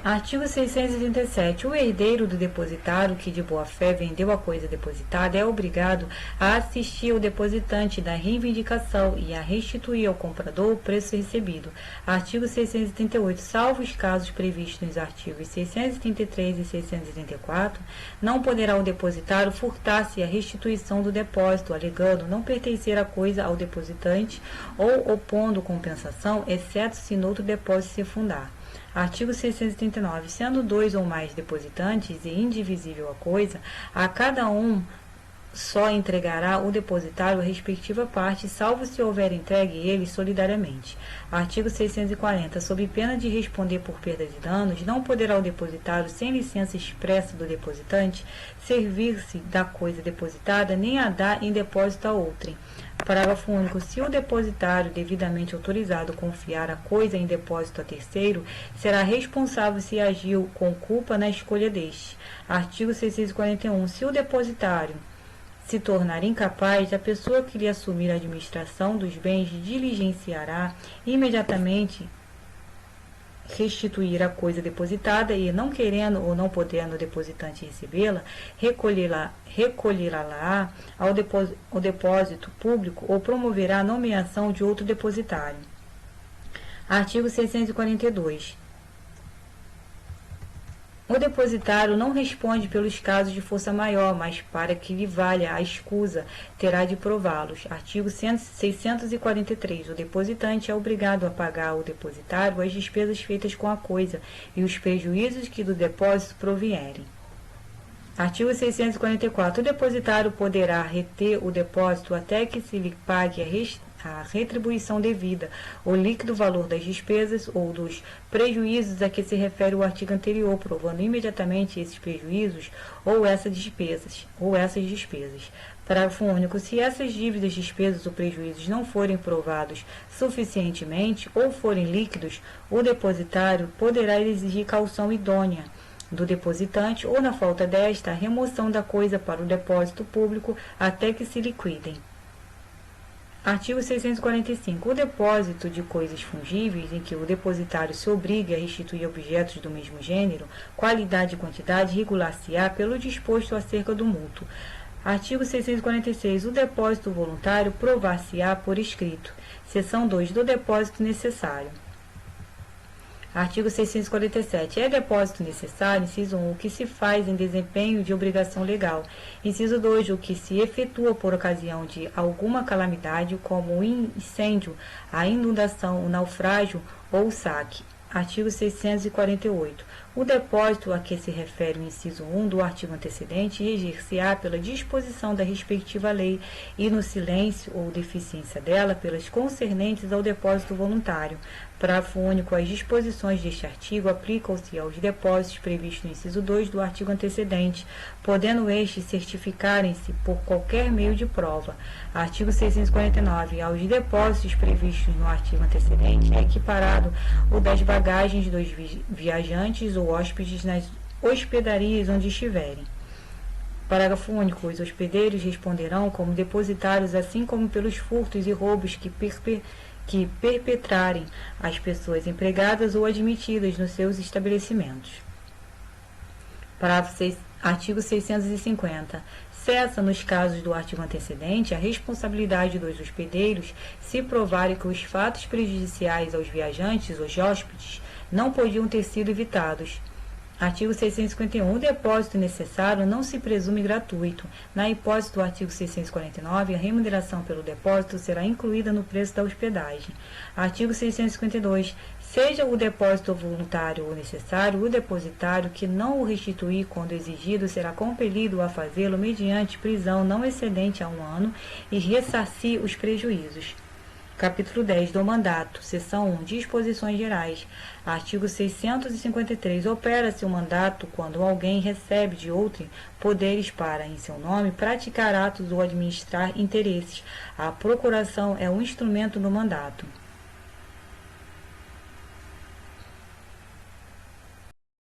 Artigo 637. O herdeiro do depositário que de boa fé vendeu a coisa depositada é obrigado a assistir ao depositante da reivindicação e a restituir ao comprador o preço recebido. Artigo 638. Salvo os casos previstos nos artigos 633 e 634, não poderá o depositário furtar-se a restituição do depósito, alegando não pertencer a coisa ao depositante ou opondo compensação, exceto se noutro depósito se fundar. Artigo 639. Sendo dois ou mais depositantes e indivisível a coisa, a cada um só entregará o depositário a respectiva parte, salvo se houver entregue eles solidariamente. Artigo 640. Sob pena de responder por perda de danos, não poderá o depositário, sem licença expressa do depositante, servir-se da coisa depositada, nem a dar em depósito a outrem. Parágrafo único. Se o depositário devidamente autorizado confiar a coisa em depósito a terceiro, será responsável se agiu com culpa na escolha deste. Artigo 641. Se o depositário se tornar incapaz, a pessoa que lhe assumir a administração dos bens diligenciará imediatamente restituir a coisa depositada e, não querendo ou não podendo o depositante recebê-la, recolherá-la ao depósito público ou promoverá a nomeação de outro depositário. Artigo 642. O depositário não responde pelos casos de força maior, mas para que lhe valha a escusa, terá de prová-los. Artigo 643. O depositante é obrigado a pagar ao depositário as despesas feitas com a coisa e os prejuízos que do depósito provierem. Artigo 644. O depositário poderá reter o depósito até que se lhe pague a retribuição devida, o líquido valor das despesas ou dos prejuízos a que se refere o artigo anterior, provando imediatamente esses prejuízos ou essas despesas. Parágrafo único. Se essas dívidas, despesas ou prejuízos não forem provados suficientemente ou forem líquidos, o depositário poderá exigir caução idônea do depositante ou, na falta desta, a remoção da coisa para o depósito público até que se liquidem. Artigo 645. O depósito de coisas fungíveis, em que o depositário se obrigue a restituir objetos do mesmo gênero, qualidade e quantidade, regular-se-á pelo disposto acerca do mútuo. Artigo 646. O depósito voluntário provar-se-á por escrito. Seção 2. Do depósito necessário. Artigo 647. É depósito necessário, inciso 1, o que se faz em desempenho de obrigação legal. Inciso 2, o que se efetua por ocasião de alguma calamidade, como o incêndio, a inundação, o naufrágio ou o saque. Artigo 648. O depósito a que se refere o inciso 1 do artigo antecedente reger-se-á pela disposição da respectiva lei e, no silêncio ou deficiência dela, pelas concernentes ao depósito voluntário. Parágrafo único. As disposições deste artigo aplicam-se aos depósitos previstos no inciso 2 do artigo antecedente, podendo estes certificarem-se por qualquer meio de prova. Artigo 649. Aos depósitos previstos no artigo antecedente é equiparado o das bagagens dos viajantes ou hóspedes nas hospedarias onde estiverem. Parágrafo único. Os hospedeiros responderão como depositários, assim como pelos furtos e roubos que perpetrarem as pessoas empregadas ou admitidas nos seus estabelecimentos. Artigo 650. Cessa, nos casos do artigo antecedente, a responsabilidade dos hospedeiros se provarem que os fatos prejudiciais aos viajantes ou hóspedes não podiam ter sido evitados. Artigo 651. O depósito necessário não se presume gratuito. Na hipótese do artigo 649, a remuneração pelo depósito será incluída no preço da hospedagem. Artigo 652. Seja o depósito voluntário ou necessário, o depositário que não o restituir quando exigido será compelido a fazê-lo mediante prisão não excedente a 1 ano e ressarcir os prejuízos. Capítulo 10 do mandato, seção 1, disposições gerais. Artigo 653. Opera-se o mandato quando alguém recebe de outrem poderes para, em seu nome, praticar atos ou administrar interesses. A procuração é um instrumento do mandato.